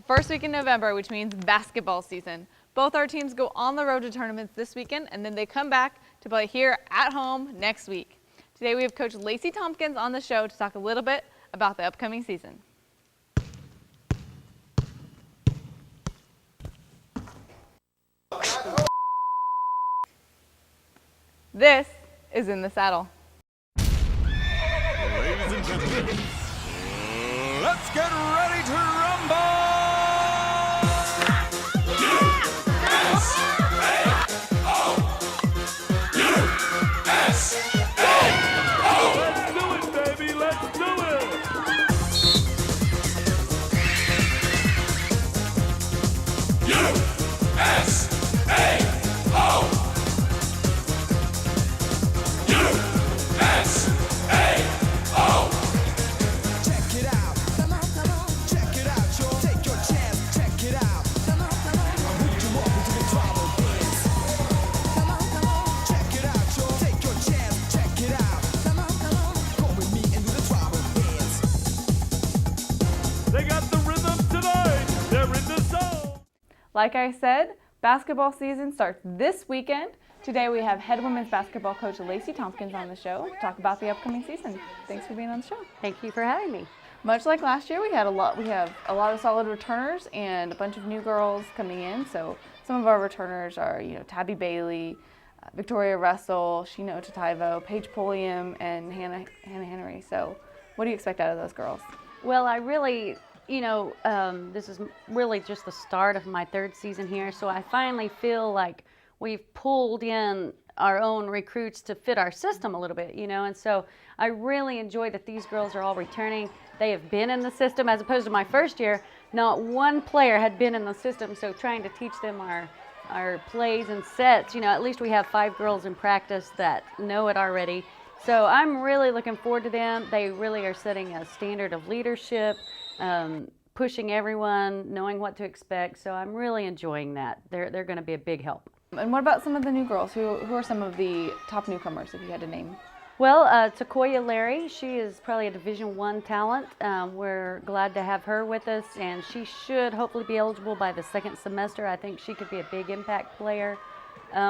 first week in November, which means basketball season. Both our teams go on the road to tournaments this weekend, and then they come back to play here at home next week. Today we have Coach Laci Tompkins on the show to talk a little bit about the upcoming season. This is In the Saddle. Ladies and gentlemen, let's get ready to rumble! Like I said, basketball season starts this weekend. Today we have head women's basketball coach Laci Tompkins on the show to talk about the upcoming season. Thanks for being on the show. Thank you for having me. Much like last year, we have a lot of solid returners and a bunch of new girls coming in. So some of our returners are, Tabby Bailey, Victoria Russell, Tashina Ototivo, Paige Pulliam, and Hannah Henry. So what do you expect out of those girls? Well, I really, this is really just the start of my third season here, so I finally feel like we've pulled in our own recruits to fit our system a little bit, and so I really enjoy that these girls are all returning. They have been in the system as opposed to my first year. Not one player had been in the system, so trying to teach them our plays and sets, at least we have 5 girls in practice that know it already. So I'm really looking forward to them. They really are setting a standard of leadership, pushing everyone, knowing what to expect. So I'm really enjoying that. They're going to be a big help. And what about some of the new girls? Who are some of the top newcomers, if you had to name? Well, Takoya Larry, she is probably a Division I talent. We're glad to have her with us, and she should hopefully be eligible by the second semester. I think she could be a big impact player.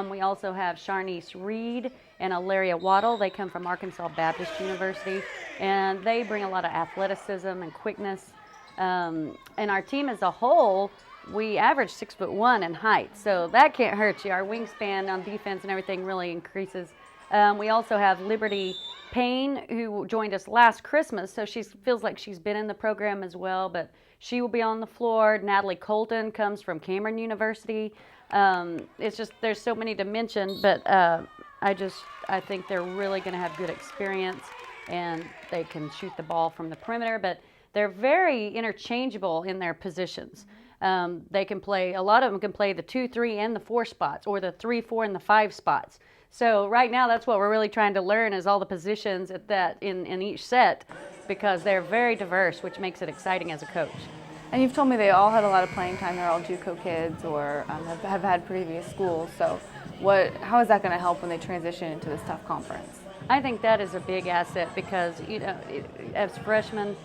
We also have Sharnice Reed and Alaria Waddle. They come from Arkansas Baptist University, and they bring a lot of athleticism and quickness. And our team as a whole, we average 6'1" in height, so that can't hurt you. Our wingspan on defense and everything really increases. We also have Liberty Payne, who joined us last Christmas, so she feels like she's been in the program as well, but she will be on the floor. Natalie Colton comes from Cameron University. It's just, there's so many to mention, but I think they're really going to have good experience, and they can shoot the ball from the perimeter, but they're very interchangeable in their positions. They can play, a lot of them can play the 2, 3, and the 4 spots, or the 3, 4, and the 5 spots. So right now, that's what we're really trying to learn, is all the positions in each set, because they're very diverse, which makes it exciting as a coach. And you've told me they all had a lot of playing time. They're all JUCO kids or have had previous schools. So how is that going to help when they transition into this tough conference? I think that is a big asset because, as freshmen,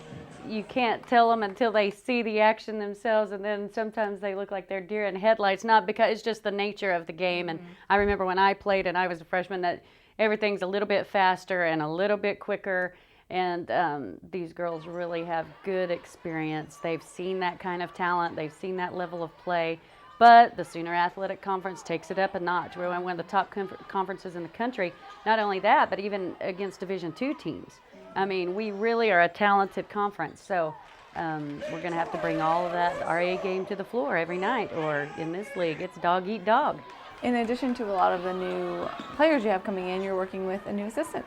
you can't tell them until they see the action themselves, and then sometimes they look like they're deer in headlights, not because it's just the nature of the game. And I remember when I played and I was a freshman that everything's a little bit faster and a little bit quicker. And these girls really have good experience. They've seen that kind of talent. They've seen that level of play. But the Sooner Athletic Conference takes it up a notch. We're one of the top conferences in the country. Not only that, but even against Division II teams. I mean, we really are a talented conference. So we're going to have to bring all of that RA game to the floor every night, or in this league, it's dog eat dog. In addition to a lot of the new players you have coming in, you're working with a new assistant.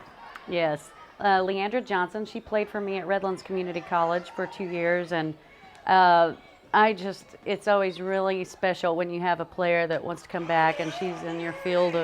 Yes. Leandra Johnson, she played for me at Redlands Community College for 2 years, and it's always really special when you have a player that wants to come back and she's in your field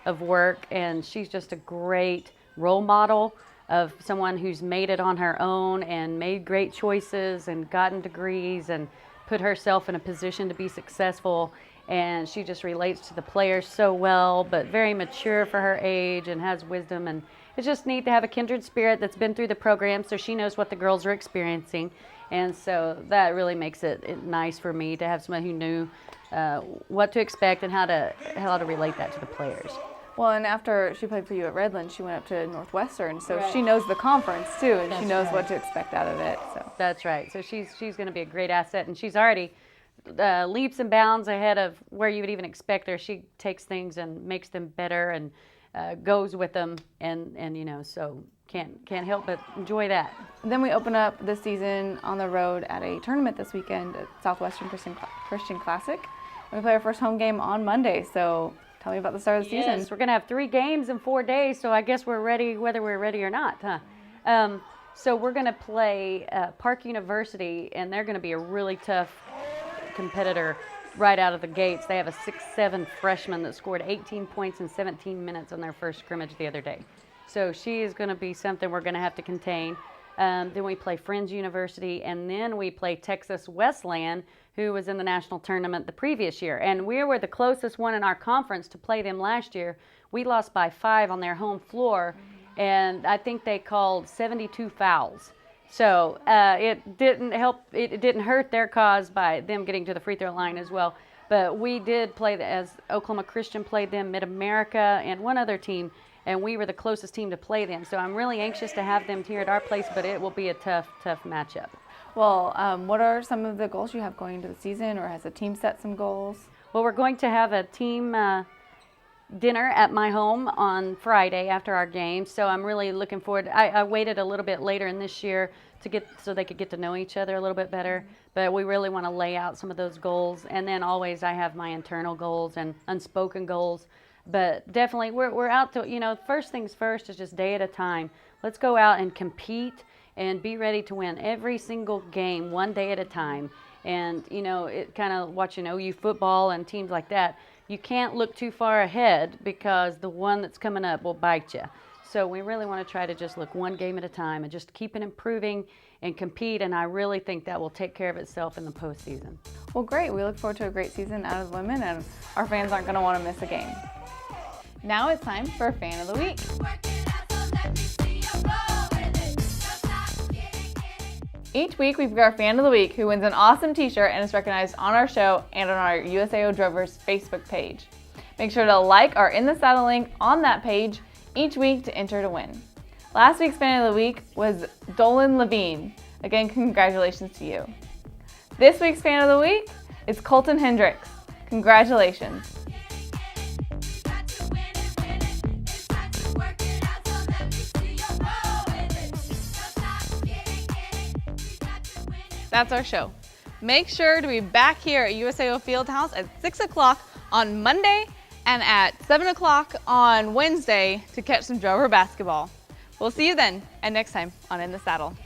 of work, and she's just a great role model of someone who's made it on her own and made great choices and gotten degrees and put herself in a position to be successful. And she just relates to the players so well, but very mature for her age and has wisdom. And it's just neat to have a kindred spirit that's been through the program, so she knows what the girls are experiencing. And so that really makes it nice for me to have someone who knew what to expect and how to relate that to the players. Well, and after she played for you at Redland, she went up to Northwestern, so she knows the conference too, and she knows what to expect out of it. So that's right. So she's going to be a great asset, and she's already leaps and bounds ahead of where you would even expect her. She takes things and makes them better and goes with them, and you know, so can't help but enjoy that. Then we open up this season on the road at a tournament this weekend at Southwestern Christian Classic. And we play our first home game on Monday. So tell me about the start of the season. Yes, we're going to have 3 games in 4 days, so I guess we're ready whether we're ready or not, huh? So we're going to play Park University, and they're going to be a really tough competitor right out of the gates. They have a 6'7" freshman that scored 18 points in 17 minutes on their first scrimmage the other day. So she is going to be something we're going to have to contain. Then we play Friends University, and then we play Texas Wesleyan, who was in the national tournament the previous year. And we were the closest one in our conference to play them last year. We lost by 5 on their home floor, and I think they called 72 fouls. So it didn't help. It didn't hurt their cause by them getting to the free throw line as well. But we did play as Oklahoma Christian played them, Mid-America, and one other team, and we were the closest team to play them. So I'm really anxious to have them here at our place, but it will be a tough matchup. Well, what are some of the goals you have going into the season, or has the team set some goals? Well, we're going to have a team dinner at my home on Friday after our game, so I'm really looking forward. I waited a little bit later in this year so they could get to know each other a little bit better, but we really want to lay out some of those goals, and then always I have my internal goals and unspoken goals. But definitely we're out to, you know, first things first is just day at a time. Let's go out and compete and be ready to win every single game one day at a time. And, you know, it kind of watching OU football and teams like that, you can't look too far ahead because the one that's coming up will bite you. So we really want to try to just look one game at a time and just keep it improving and compete, and I really think that will take care of itself in the postseason. Well, great. We look forward to a great season out of the women, and our fans aren't going to want to miss a game. Now it's time for Fan of the Week. Each week we pick our Fan of the Week who wins an awesome t-shirt and is recognized on our show and on our USAO Drovers Facebook page. Make sure to like our In the Saddle link on that page each week to enter to win. Last week's Fan of the Week was Dolan Levine. Again, congratulations to you. This week's Fan of the Week is Colton Hendricks. Congratulations. That's our show. Make sure to be back here at USAO Fieldhouse at 6 o'clock on Monday and at 7 o'clock on Wednesday to catch some Drover basketball. We'll see you then and next time on In the Saddle.